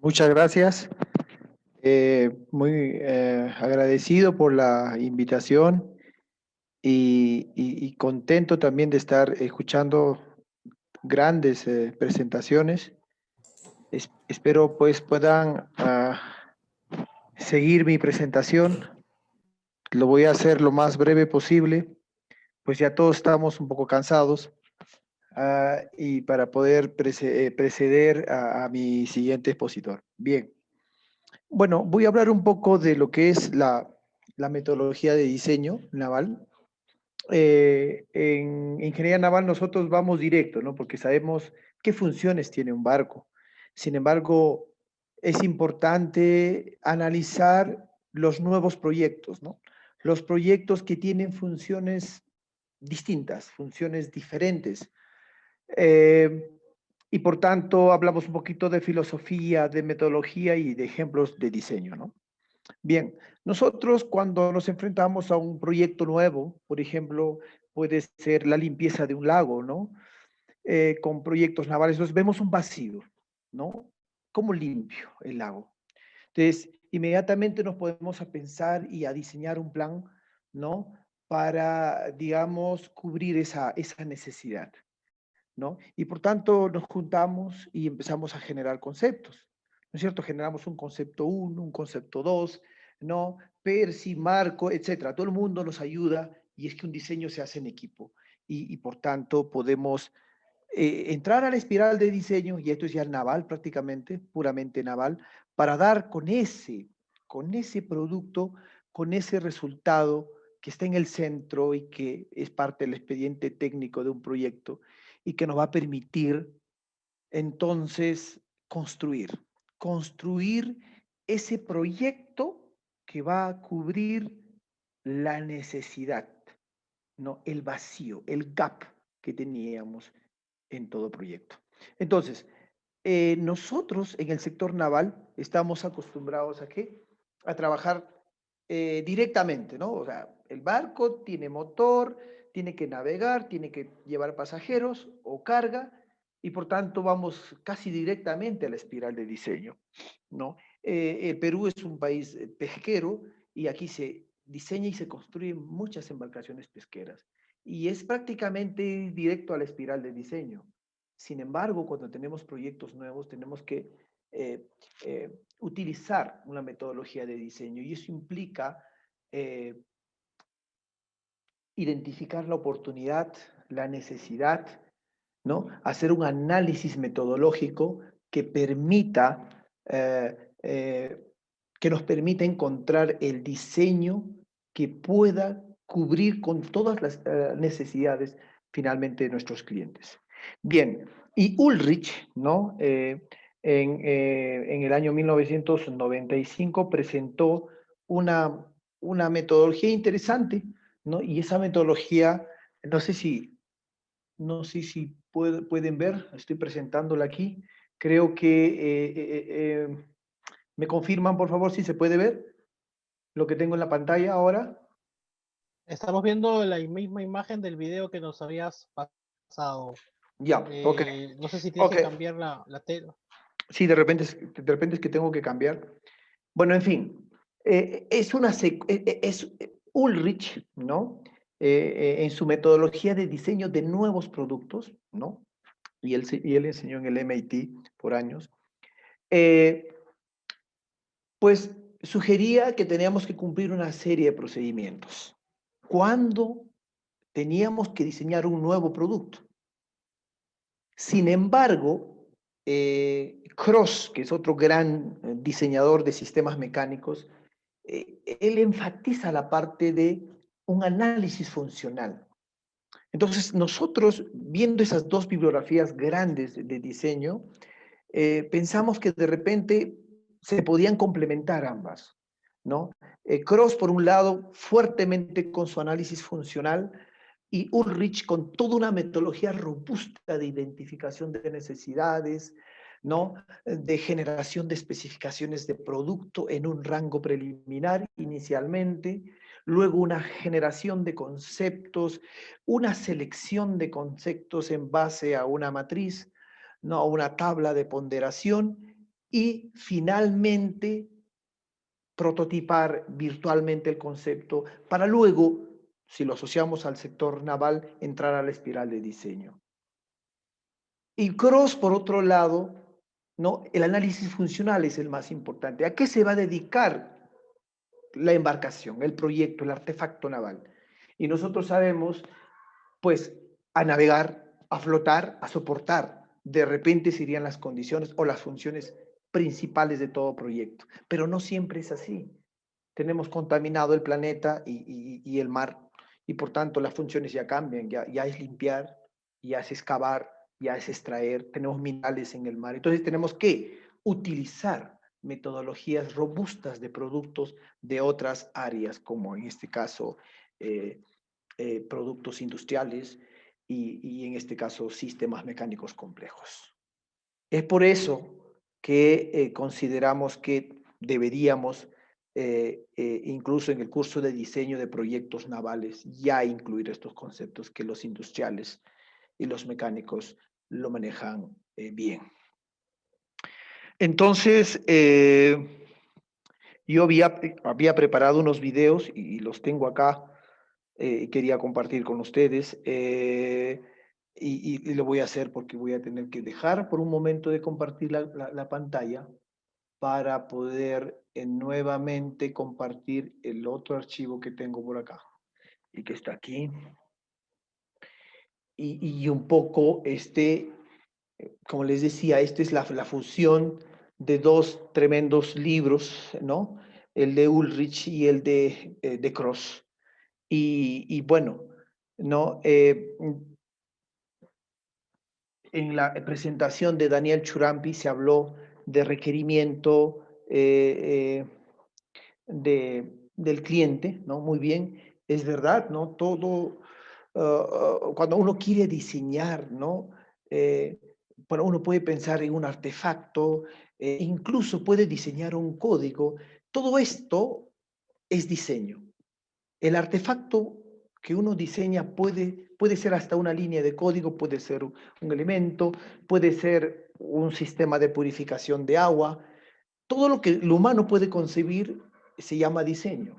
Muchas gracias. Muy agradecido por la invitación y contento también de estar escuchando grandes presentaciones. Espero pues puedan seguir mi presentación. Lo voy a hacer lo más breve posible, pues ya todos estamos un poco cansados y para poder preceder a mi siguiente expositor. Bien. Bueno, voy a hablar un poco de lo que es la metodología de diseño naval. En ingeniería naval nosotros vamos directo, ¿no? Porque sabemos qué funciones tiene un barco. Sin embargo, es importante analizar los nuevos proyectos, ¿no? Los proyectos que tienen funciones distintas, funciones diferentes. Eh, y por tanto, hablamos un poquito de filosofía, de metodología y de ejemplos de diseño, ¿no? Bien, nosotros cuando nos enfrentamos a un proyecto nuevo, por ejemplo, puede ser la limpieza de un lago, ¿no? Con proyectos navales, nos vemos un vacío, ¿no? ¿Cómo limpio el lago? Entonces, inmediatamente nos podemos a pensar y a diseñar un plan, ¿no? Para, digamos, cubrir esa necesidad, ¿no? Y por tanto nos juntamos y empezamos a generar conceptos, ¿no es cierto? Generamos un concepto uno, un concepto 2, ¿no? Percy, Marco, etcétera. Todo el mundo nos ayuda y es que un diseño se hace en equipo y por tanto podemos entrar a la espiral de diseño, y esto es ya naval prácticamente, puramente naval, para dar con ese producto, con ese resultado que está en el centro y que es parte del expediente técnico de un proyecto y que nos va a permitir entonces construir ese proyecto que va a cubrir la necesidad, ¿no? El vacío, el gap que teníamos en todo proyecto. Entonces, nosotros en el sector naval estamos acostumbrados a qué? A trabajar directamente, ¿no? O sea, el barco tiene motor, tiene que navegar, tiene que llevar pasajeros o carga, y por tanto vamos casi directamente a la espiral de diseño, ¿no? El Perú es un país pesquero y aquí se diseña y se construyen muchas embarcaciones pesqueras y es prácticamente directo a la espiral de diseño. Sin embargo, cuando tenemos proyectos nuevos, tenemos que utilizar una metodología de diseño y eso implica eh, identificar la oportunidad, la necesidad, ¿no? Hacer un análisis metodológico que permita, que nos permita encontrar el diseño que pueda cubrir con todas las necesidades finalmente de nuestros clientes. Bien, y Ulrich, ¿no? En el año 1995 presentó una metodología interesante, ¿no? Y esa metodología, no sé si pueden ver, estoy presentándola aquí. Creo que me confirman, por favor, si se puede ver lo que tengo en la pantalla ahora. Estamos viendo la misma imagen del video que nos habías pasado. Ya, ok, No sé si tienes ok. que cambiar la tela. Sí, de repente es que tengo que cambiar. Bueno, en fin, es Ulrich, ¿no? En su metodología de diseño de nuevos productos, ¿no? Y él enseñó en el MIT por años. Eh, Pues sugería que teníamos que cumplir una serie de procedimientos. Cuando teníamos que diseñar un nuevo producto. Sin embargo, Cross, que es otro gran diseñador de sistemas mecánicos, él enfatiza la parte de un análisis funcional. Entonces, nosotros, viendo esas dos bibliografías grandes de diseño, pensamos que de repente se podían complementar ambas, ¿no? Cross, por un lado, fuertemente con su análisis funcional y Ulrich con toda una metodología robusta de identificación de necesidades, ¿no? De generación de especificaciones de producto en un rango preliminar inicialmente, luego una generación de conceptos, una selección de conceptos en base a una matriz, ¿no? A una tabla de ponderación y finalmente prototipar virtualmente el concepto para luego, si lo asociamos al sector naval, entrar a la espiral de diseño. Y Cross, por otro lado, ¿no? El análisis funcional es el más importante. ¿A qué se va a dedicar la embarcación, el proyecto, el artefacto naval? Y nosotros sabemos, pues, a navegar, a flotar, a soportar. De repente serían las condiciones o las funciones principales de todo proyecto. Pero no siempre es así. Tenemos contaminado el planeta y el mar, y por tanto las funciones ya cambian, ya es limpiar, ya es excavar, ya es extraer, tenemos minerales en el mar. Entonces tenemos que utilizar metodologías robustas de productos de otras áreas, como en este caso productos industriales y en este caso sistemas mecánicos complejos. Es por eso que consideramos que deberíamos, incluso en el curso de diseño de proyectos navales, ya incluir estos conceptos que los industriales y los mecánicos lo manejan bien. Entonces, yo había preparado unos videos y los tengo acá, quería compartir con ustedes. Y lo voy a hacer porque voy a tener que dejar por un momento de compartir la pantalla para poder nuevamente compartir el otro archivo que tengo por acá y que está aquí. Y un poco como les decía, esta es la fusión de dos tremendos libros, ¿no? El de Ulrich y el de Cross. Y bueno, ¿no? En la presentación de Daniel Churampi se habló de requerimiento del cliente, ¿no? Muy bien, es verdad, ¿no? Todo, cuando uno quiere diseñar, ¿no? Eh, bueno, uno puede pensar en un artefacto, incluso puede diseñar un código. Todo esto es diseño. El artefacto que uno diseña puede ser hasta una línea de código, puede ser un elemento, puede ser un sistema de purificación de agua. Todo lo que el humano puede concebir se llama diseño,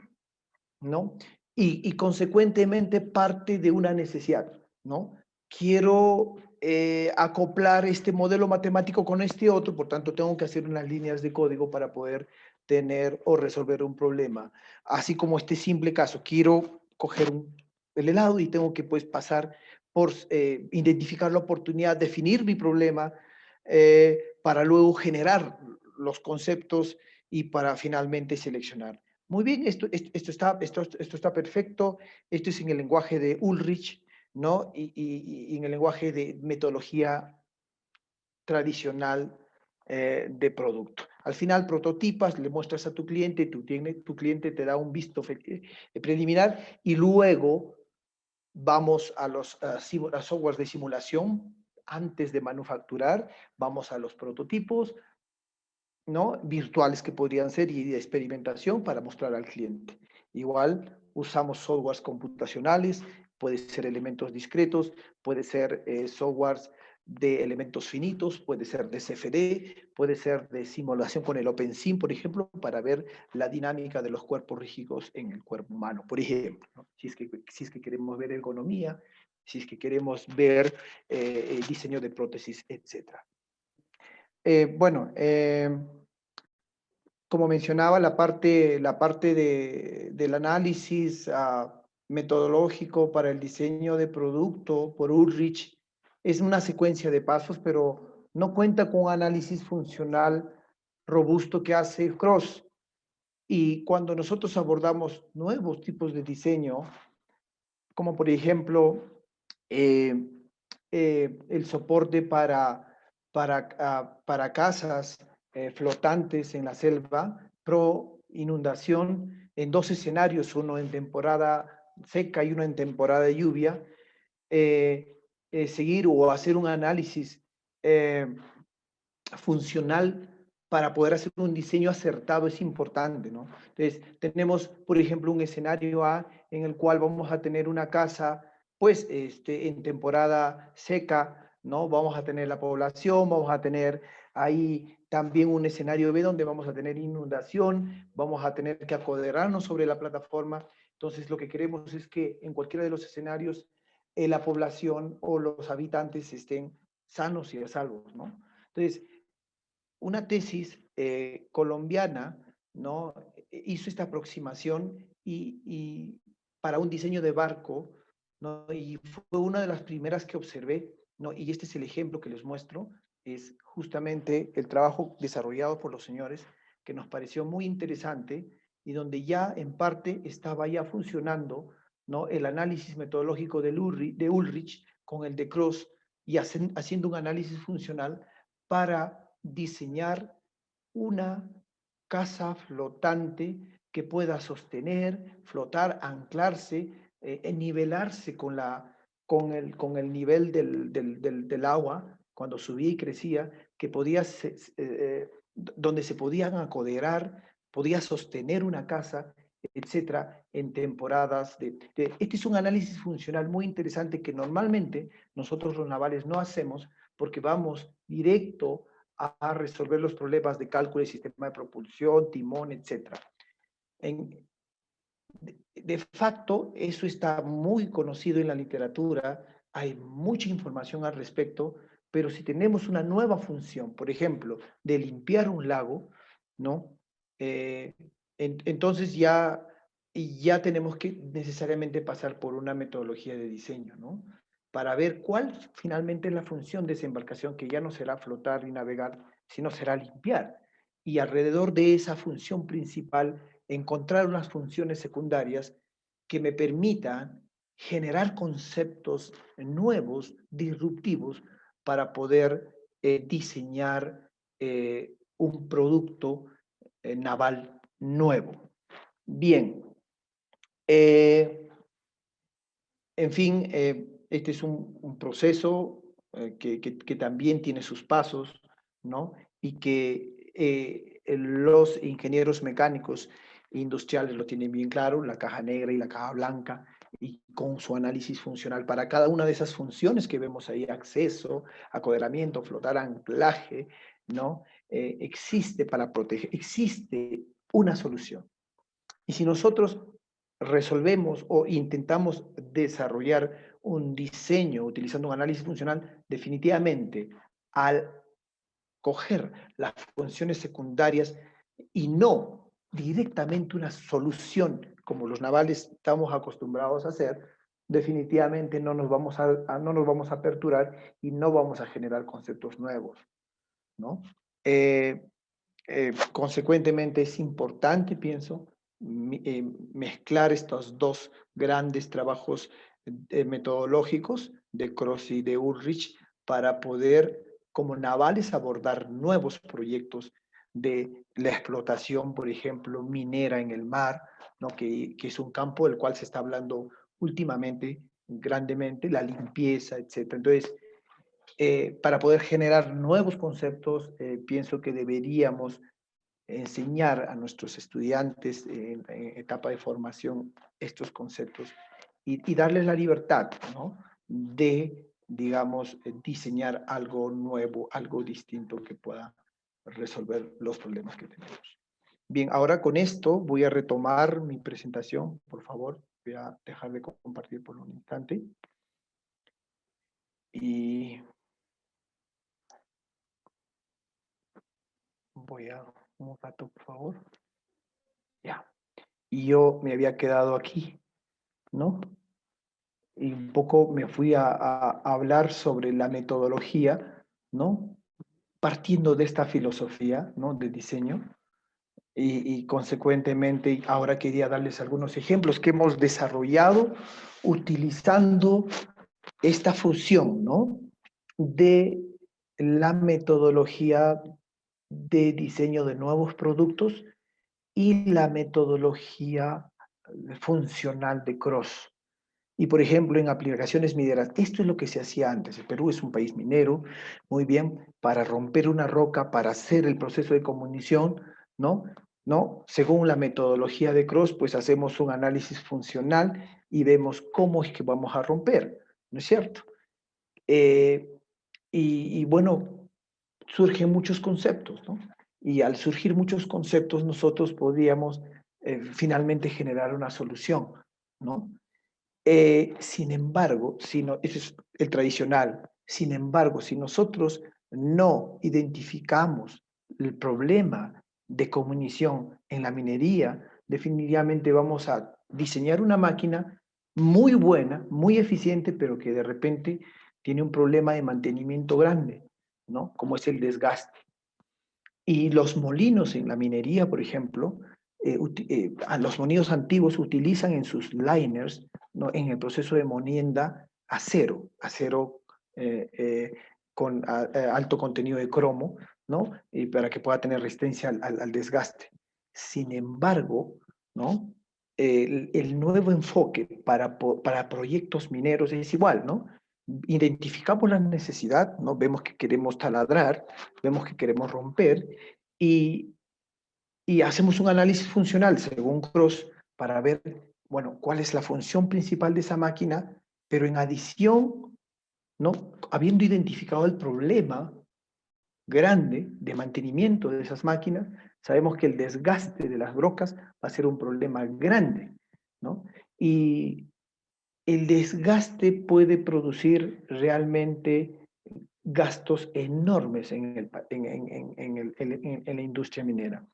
¿no? Y consecuentemente parte de una necesidad, ¿no? Quiero acoplar este modelo matemático con este otro, por tanto tengo que hacer unas líneas de código para poder tener o resolver un problema. Así como este simple caso, quiero coger el helado y tengo que pues pasar por identificar la oportunidad, definir mi problema para luego generar los conceptos y para finalmente seleccionar. Muy bien, esto está perfecto. Esto es en el lenguaje de Ulrich, ¿no? Y en el lenguaje de metodología tradicional de producto. Al final prototipas, le muestras a tu cliente, tu cliente te da un visto preliminar y luego vamos a los softwares de simulación antes de manufacturar, vamos a los prototipos, ¿no? Virtuales que podrían ser y de experimentación para mostrar al cliente. Igual usamos softwares computacionales, puede ser elementos discretos, puede ser softwares de elementos finitos, puede ser de CFD, puede ser de simulación con el OpenSim, por ejemplo, para ver la dinámica de los cuerpos rígidos en el cuerpo humano, por ejemplo, ¿no? Si es que queremos ver ergonomía, si es que queremos ver diseño de prótesis, etc. Bueno, como mencionaba, la parte del análisis metodológico para el diseño de producto por Ulrich es una secuencia de pasos, pero no cuenta con un análisis funcional robusto que hace Cross. Y cuando nosotros abordamos nuevos tipos de diseño, como por ejemplo eh, el soporte para casas flotantes en la selva, pro inundación, en dos escenarios, uno en temporada seca y uno en temporada de lluvia, seguir o hacer un análisis funcional para poder hacer un diseño acertado es importante, ¿no? Entonces, tenemos, por ejemplo, un escenario A en el cual vamos a tener una casa, pues, en temporada seca, ¿no? Vamos a tener la población, vamos a tener ahí también un escenario B donde vamos a tener inundación, vamos a tener que acoderarnos sobre la plataforma. Entonces, lo que queremos es que en cualquiera de los escenarios la población o los habitantes estén sanos y a salvo, ¿no? Entonces, una tesis colombiana, ¿no? Hizo esta aproximación y para un diseño de barco, ¿no? Y fue una de las primeras que observé, ¿no? Y este es el ejemplo que les muestro, es justamente el trabajo desarrollado por los señores, que nos pareció muy interesante y donde ya en parte estaba ya funcionando, ¿no? El análisis metodológico de Ulrich con el de Cross y haciendo un análisis funcional para diseñar una casa flotante que pueda sostener, flotar, anclarse, nivelarse con el nivel del agua cuando subía y crecía, que podía, donde se podían acoderar, podía sostener una casa, etcétera, en temporadas Este es un análisis funcional muy interesante que normalmente nosotros los navales no hacemos porque vamos directo a resolver los problemas de cálculo de sistema de propulsión, timón, etcétera. De facto, eso está muy conocido en la literatura, hay mucha información al respecto, pero si tenemos una nueva función, por ejemplo, de limpiar un lago, ¿no? Entonces ya tenemos que necesariamente pasar por una metodología de diseño, ¿no? Para ver cuál finalmente es la función de esa embarcación, que ya no será flotar y navegar, sino será limpiar. Y alrededor de esa función principal, encontrar unas funciones secundarias que me permitan generar conceptos nuevos, disruptivos, para poder diseñar un producto naval nuevo. Bien, en fin, este es un proceso que también tiene sus pasos, ¿no? Y que los ingenieros mecánicos industriales lo tienen bien claro, la caja negra y la caja blanca, y con su análisis funcional para cada una de esas funciones que vemos ahí, acceso, acoderamiento, flotar, anclaje, ¿no? Existe para proteger, existe una solución. Y si nosotros resolvemos o intentamos desarrollar un diseño utilizando un análisis funcional, definitivamente al coger las funciones secundarias y no directamente una solución como los navales estamos acostumbrados a hacer, definitivamente no nos vamos no nos vamos a aperturar y no vamos a generar conceptos nuevos, ¿no? Consecuentemente es importante, pienso, mezclar estos dos grandes trabajos metodológicos de Cross y de Ulrich para poder, como navales, abordar nuevos proyectos de la explotación, por ejemplo, minera en el mar, ¿no? que es un campo del cual se está hablando últimamente grandemente, la limpieza, etc. Entonces, para poder generar nuevos conceptos, pienso que deberíamos enseñar a nuestros estudiantes en etapa de formación estos conceptos y darles la libertad, ¿no? De, digamos, diseñar algo nuevo, algo distinto que pueda resolver los problemas que tenemos. Bien, ahora con esto voy a retomar mi presentación, por favor. Voy a dejar de compartir por un instante. Y voy a un rato, por favor. Ya. Y yo me había quedado aquí, ¿no? Y un poco me fui a hablar sobre la metodología, ¿no? Partiendo de esta filosofía, ¿no? De diseño. Y consecuentemente ahora quería darles algunos ejemplos que hemos desarrollado utilizando esta fusión, ¿no? De la metodología de diseño de nuevos productos y la metodología funcional de Cross. Y por ejemplo, en aplicaciones mineras, esto es lo que se hacía antes. El Perú es un país minero, muy bien, para romper una roca, para hacer el proceso de comunicación, ¿no? ¿No? Según la metodología de Cross, pues hacemos un análisis funcional y vemos cómo es que vamos a romper, ¿no es cierto? Y bueno, surgen muchos conceptos, ¿no? Y al surgir muchos conceptos, nosotros podríamos finalmente generar una solución, ¿no? Sin embargo, si no, ese es el tradicional. Sin embargo, si nosotros no identificamos el problema de comunicación en la minería, definitivamente vamos a diseñar una máquina muy buena, muy eficiente, pero que de repente tiene un problema de mantenimiento grande, ¿no? Como es el desgaste. Y los molinos en la minería, por ejemplo, los molinos antiguos utilizan en sus liners, ¿no? En el proceso de molienda, acero con alto contenido de cromo, ¿no? Y para que pueda tener resistencia al desgaste. Sin embargo, ¿no? El nuevo enfoque para proyectos mineros es igual, ¿no? Identificamos la necesidad, ¿no? Vemos que queremos taladrar, vemos que queremos romper y, y hacemos un análisis funcional según Cross para ver, bueno, cuál es la función principal de esa máquina, pero en adición, ¿no? Habiendo identificado el problema grande de mantenimiento de esas máquinas, sabemos que el desgaste de las brocas va a ser un problema grande, ¿no? Y el desgaste puede producir realmente gastos enormes en la industria minera.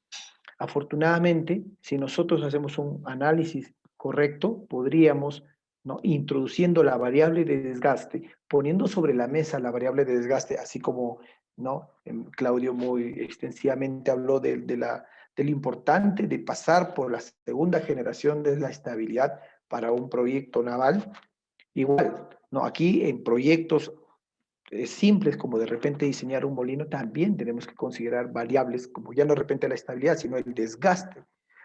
Afortunadamente, si nosotros hacemos un análisis correcto, podríamos, ¿no? Introduciendo la variable de desgaste, poniendo sobre la mesa la variable de desgaste, así como, ¿no? Claudio muy extensivamente habló de lo importante de pasar por la segunda generación de la estabilidad para un proyecto naval. Igual, ¿no? Aquí en proyectos simples como de repente diseñar un molino, también tenemos que considerar variables como ya no de repente la estabilidad, sino el desgaste.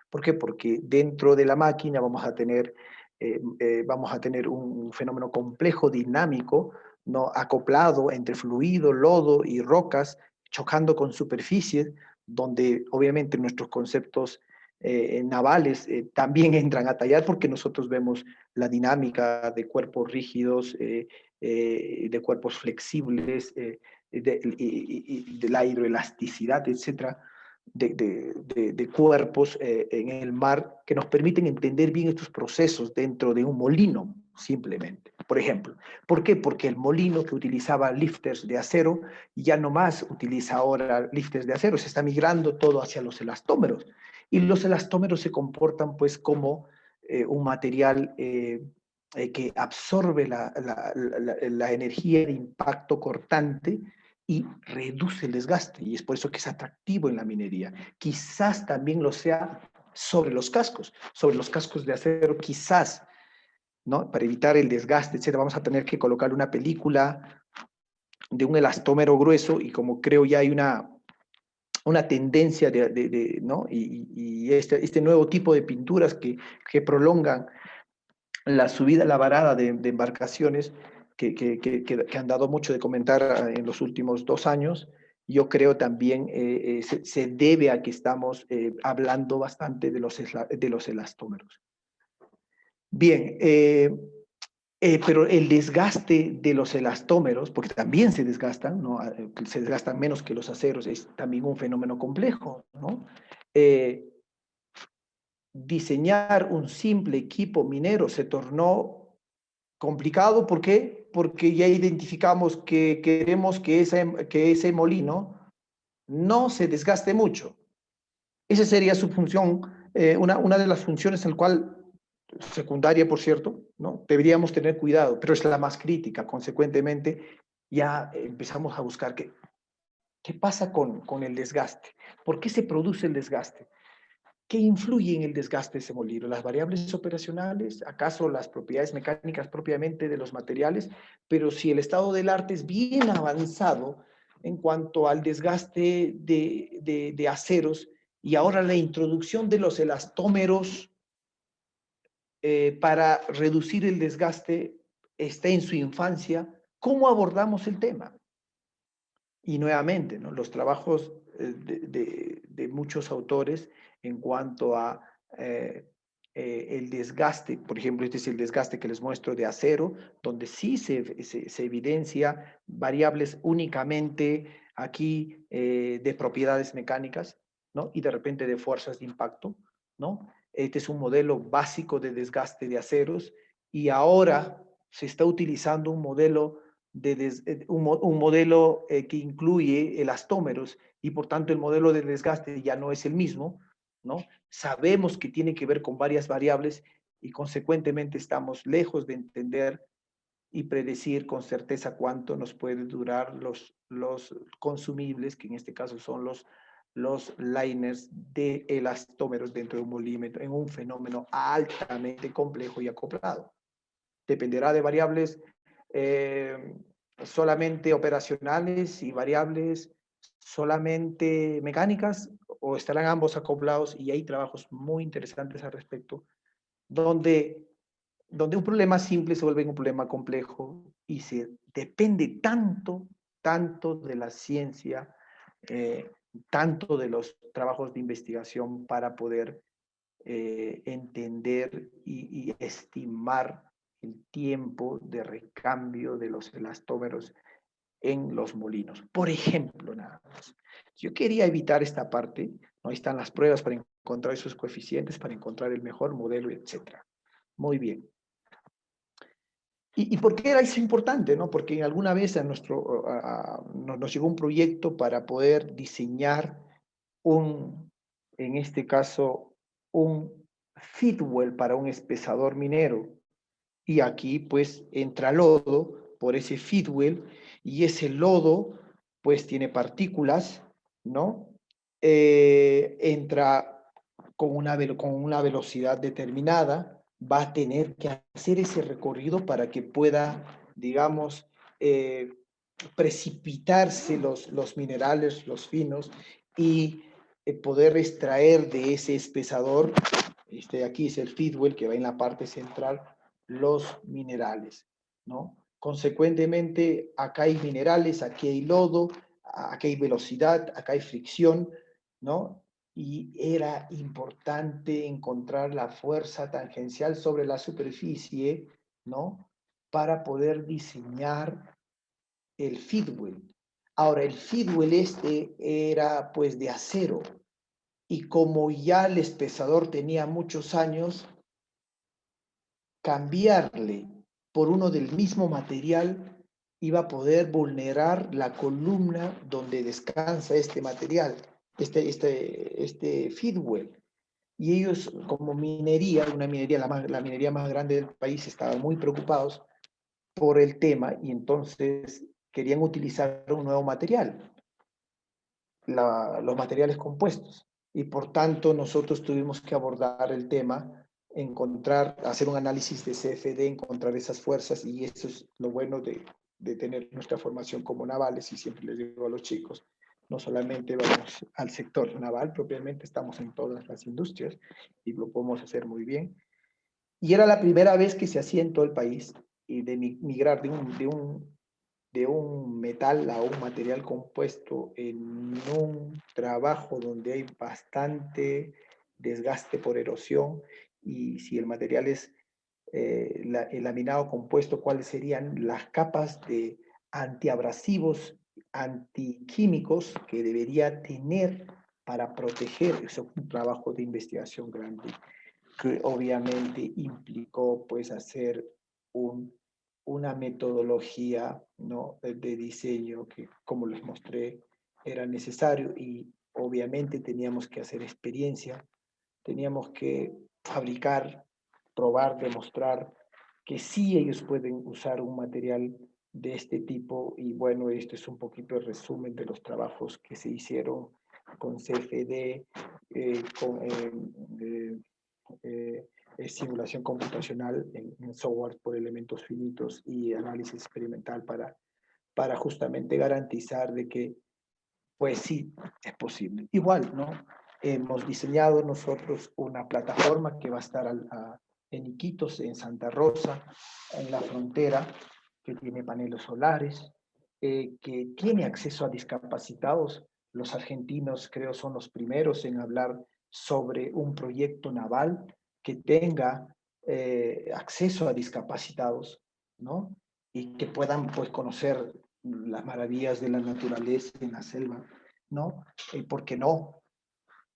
¿Por qué? Porque dentro de la máquina vamos a tener un fenómeno complejo, dinámico, ¿no? Acoplado entre fluido, lodo y rocas, chocando con superficies, donde obviamente nuestros conceptos navales también entran a tallar porque nosotros vemos la dinámica de cuerpos rígidos, de cuerpos flexibles, de la hidroelasticidad, etcétera, de cuerpos en el mar que nos permiten entender bien estos procesos dentro de un molino, simplemente. Por ejemplo, ¿por qué? Porque el molino que utilizaba lifters de acero ya no más utiliza ahora lifters de acero, se está migrando todo hacia los elastómeros. Y los elastómeros se comportan pues como un material que absorbe la energía de impacto cortante y reduce el desgaste, y es por eso que es atractivo en la minería. Quizás también lo sea sobre los cascos de acero, quizás, ¿no? Para evitar el desgaste, etcétera, vamos a tener que colocar una película de un elastómero grueso, y como creo ya hay una tendencia ¿no? Y este nuevo tipo de pinturas que prolongan la subida, la varada de embarcaciones que han dado mucho de comentar en los últimos 2 años, yo creo también se debe a que estamos hablando bastante de los elastómeros. Bien, pero el desgaste de los elastómeros, porque también se desgastan, ¿no? Se desgastan menos que los aceros, es también un fenómeno complejo, ¿no? Diseñar un simple equipo minero se tornó complicado. ¿Por qué? Porque ya identificamos que queremos que ese molino no se desgaste mucho. Esa sería su función, una de las funciones en la cual, secundaria por cierto, ¿no? Deberíamos tener cuidado, pero es la más crítica. Consecuentemente, ya empezamos a buscar qué pasa con el desgaste. ¿Por qué se produce el desgaste? ¿Qué influye en el desgaste de ese molino? ¿Las variables operacionales? ¿Acaso las propiedades mecánicas propiamente de los materiales? Pero si el estado del arte es bien avanzado en cuanto al desgaste de aceros, y ahora la introducción de los elastómeros para reducir el desgaste está en su infancia, ¿cómo abordamos el tema? Y nuevamente, ¿no? Los trabajos de muchos autores en cuanto a el desgaste, por ejemplo, este es el desgaste que les muestro de acero, donde sí se evidencia variables únicamente aquí de propiedades mecánicas, ¿no? Y de repente de fuerzas de impacto, ¿no? Este es un modelo básico de desgaste de aceros y ahora se está utilizando un modelo, un modelo que incluye elastómeros y por tanto el modelo de desgaste ya no es el mismo, ¿no? Sabemos que tiene que ver con varias variables y consecuentemente estamos lejos de entender y predecir con certeza cuánto nos puede durar los consumibles, que en este caso son los liners de elastómeros dentro de un molímetro, en un fenómeno altamente complejo y acoplado. Dependerá de variables solamente operacionales y variables solamente mecánicas, o estarán ambos acoplados, y hay trabajos muy interesantes al respecto, donde un problema simple se vuelve un problema complejo y se depende tanto de la ciencia, eh, tanto de los trabajos de investigación para poder entender y estimar el tiempo de recambio de los elastómeros en los molinos. Por ejemplo, nada más. Yo quería evitar esta parte, ¿no? Ahí están las pruebas para encontrar esos coeficientes, para encontrar el mejor modelo, etc. Muy bien. ¿Y por qué era eso importante? ¿No? Porque alguna vez nos llegó un proyecto para poder diseñar en este caso, un feedwell para un espesador minero. Y aquí pues entra lodo por ese feedwell y ese lodo pues tiene partículas, ¿no? Entra con una velocidad determinada, va a tener que hacer ese recorrido para que pueda, digamos, precipitarse los minerales, los finos, y poder extraer de ese espesador, aquí es el feedwell que va en la parte central, los minerales, ¿no? Consecuentemente, acá hay minerales, aquí hay lodo, aquí hay velocidad, acá hay fricción, ¿no? Y era importante encontrar la fuerza tangencial sobre la superficie, ¿no? Para poder diseñar el feedwell. Ahora, el feedwell era pues de acero y como ya el espesador tenía muchos años, cambiarle por uno del mismo material iba a poder vulnerar la columna donde descansa este material, este feedwell. Y ellos, como minería, una minería, la minería más grande del país, estaban muy preocupados por el tema y entonces querían utilizar un nuevo material, los materiales compuestos. Y por tanto nosotros tuvimos que abordar el tema, hacer un análisis de CFD, encontrar esas fuerzas, y eso es lo bueno de tener nuestra formación como navales, y siempre les digo a los chicos, no solamente vamos al sector naval, propiamente estamos en todas las industrias y lo podemos hacer muy bien. Y era la primera vez que se hacía en todo el país, y de migrar de un metal a un material compuesto en un trabajo donde hay bastante desgaste por erosión, y si el material es el laminado compuesto, cuáles serían las capas de antiabrasivos, antiquímicos que debería tener para proteger. Eso es un trabajo de investigación grande que obviamente implicó pues hacer una metodología, ¿no?, de diseño que, como les mostré, era necesario, y obviamente teníamos que hacer experiencia, teníamos que fabricar, probar, demostrar que sí ellos pueden usar un material de este tipo. Y bueno, esto es un poquito el resumen de los trabajos que se hicieron con CFD, con simulación computacional en software por elementos finitos y análisis experimental para justamente garantizar de que, pues sí, es posible. Igual, ¿no? Hemos diseñado nosotros una plataforma que va a estar en Iquitos, en Santa Rosa, en la frontera, que tiene paneles solares, que tiene acceso a discapacitados. Los argentinos, creo, son los primeros en hablar sobre un proyecto naval que tenga acceso a discapacitados, ¿no? Y que puedan pues conocer las maravillas de la naturaleza en la selva, ¿no? ¿Por qué no?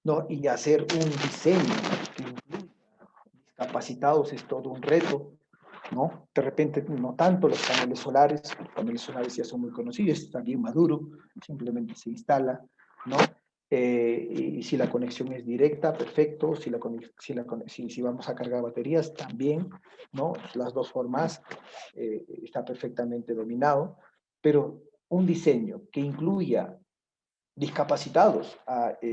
¿No? Y hacer un diseño que incluya discapacitados es todo un reto, ¿no? De repente, no tanto los paneles solares ya son muy conocidos, está bien maduro, simplemente se instala, ¿no? Y si la conexión es directa, perfecto, si vamos a cargar baterías, también, ¿no? Las dos formas está perfectamente dominado, pero un diseño que incluya discapacitados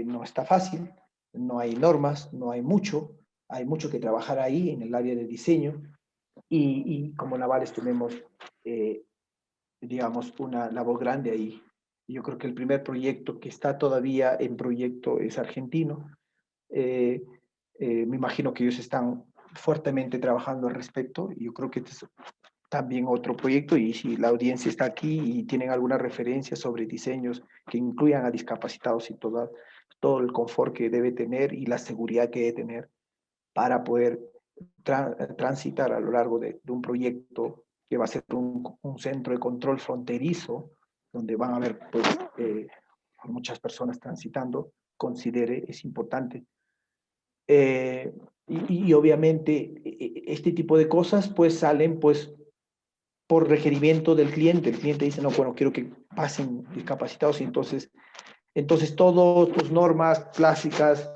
no está fácil, no hay normas, no hay mucho que trabajar ahí en el área de diseño, y como navales tenemos, eh, digamos, una labor grande ahí. Yo creo que el primer proyecto que está todavía en proyecto es argentino. Eh, Me imagino que ellos están fuertemente trabajando al respecto. Yo creo que este es también otro proyecto, y si la audiencia está aquí y tienen alguna referencia sobre diseños que incluyan a discapacitados y todo el confort que debe tener y la seguridad que debe tener para poder transitar a lo largo de un proyecto que va a ser un centro de control fronterizo, donde van a haber pues, muchas personas transitando, considere, es importante. Y obviamente este tipo de cosas pues salen pues por requerimiento del cliente. El cliente dice, no, bueno, quiero que pasen discapacitados, y entonces todas tus normas clásicas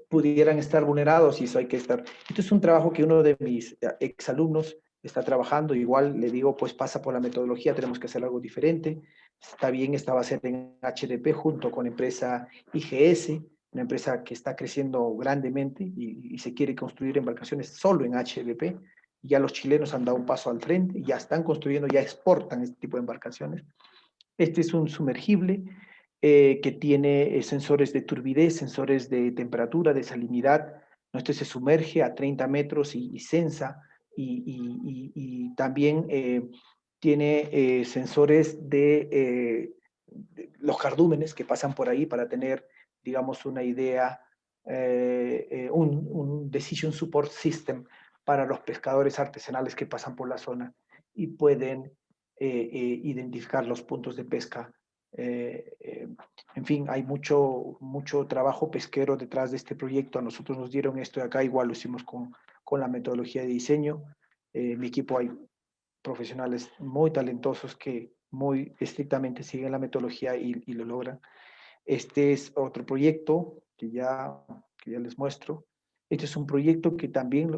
pudieran estar vulnerados, y eso hay que estar. Esto es un trabajo que uno de mis exalumnos está trabajando. Igual le digo, pues pasa por la metodología, tenemos que hacer algo diferente. Está bien, esta va a ser en HDP junto con empresa IGS, una empresa que está creciendo grandemente y se quiere construir embarcaciones solo en HDP. Ya los chilenos han dado un paso al frente, ya están construyendo, ya exportan este tipo de embarcaciones. Este es un sumergible que tiene sensores de turbidez, sensores de temperatura, de salinidad. Este se sumerge a 30 metros y sensa, y también tiene sensores de los cardúmenes que pasan por ahí para tener, digamos, una idea, un decision support system para los pescadores artesanales que pasan por la zona y pueden identificar los puntos de pesca. En fin, hay mucho trabajo pesquero detrás de este proyecto. A nosotros nos dieron esto de acá, igual lo hicimos con la metodología de diseño. En mi equipo hay profesionales muy talentosos que muy estrictamente siguen la metodología y lo logran. Este es otro proyecto que ya les muestro. Este es un proyecto que también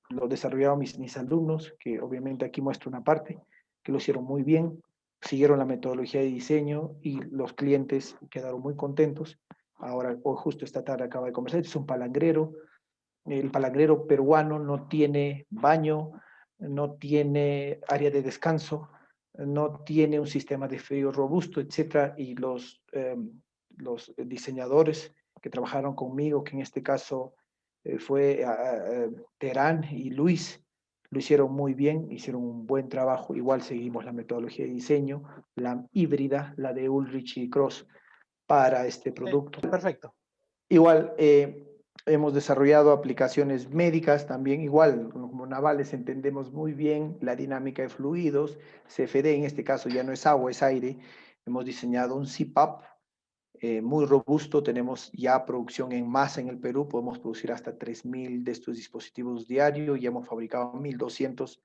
lo desarrollaron mis alumnos, que obviamente aquí muestro una parte, que lo hicieron muy bien, siguieron la metodología de diseño y los clientes quedaron muy contentos. Ahora, justo esta tarde acaba de conversar, es un palangrero. El palangrero peruano no tiene baño, no tiene área de descanso, no tiene un sistema de frío robusto, etcétera, y los diseñadores que trabajaron conmigo, que en este caso fue Terán y Luis, lo hicieron muy bien, hicieron un buen trabajo. Igual seguimos la metodología de diseño, la híbrida, la de Ulrich y Cross, para este producto. Perfecto. Igual hemos desarrollado aplicaciones médicas también. Igual como navales entendemos muy bien la dinámica de fluidos. CFD en este caso ya no es agua, es aire. Hemos diseñado un CPAP muy robusto. Tenemos ya producción en masa en el Perú, podemos producir hasta 3.000 de estos dispositivos diarios. Ya hemos fabricado 1.200.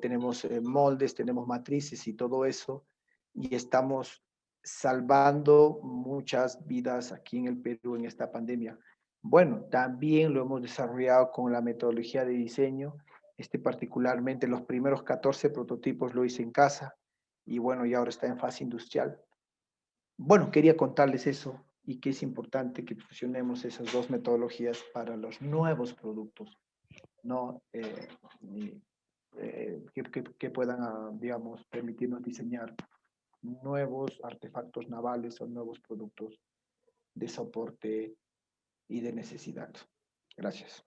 Tenemos moldes, tenemos matrices y todo eso, y estamos salvando muchas vidas aquí en el Perú en esta pandemia. Bueno, también lo hemos desarrollado con la metodología de diseño. Particularmente los primeros 14 prototipos lo hice en casa, y bueno, y ahora está en fase industrial. Bueno, quería contarles eso, y que es importante que fusionemos esas dos metodologías para los nuevos productos, ¿no? Que puedan, digamos, permitirnos diseñar nuevos artefactos navales o nuevos productos de soporte y de necesidad. Gracias.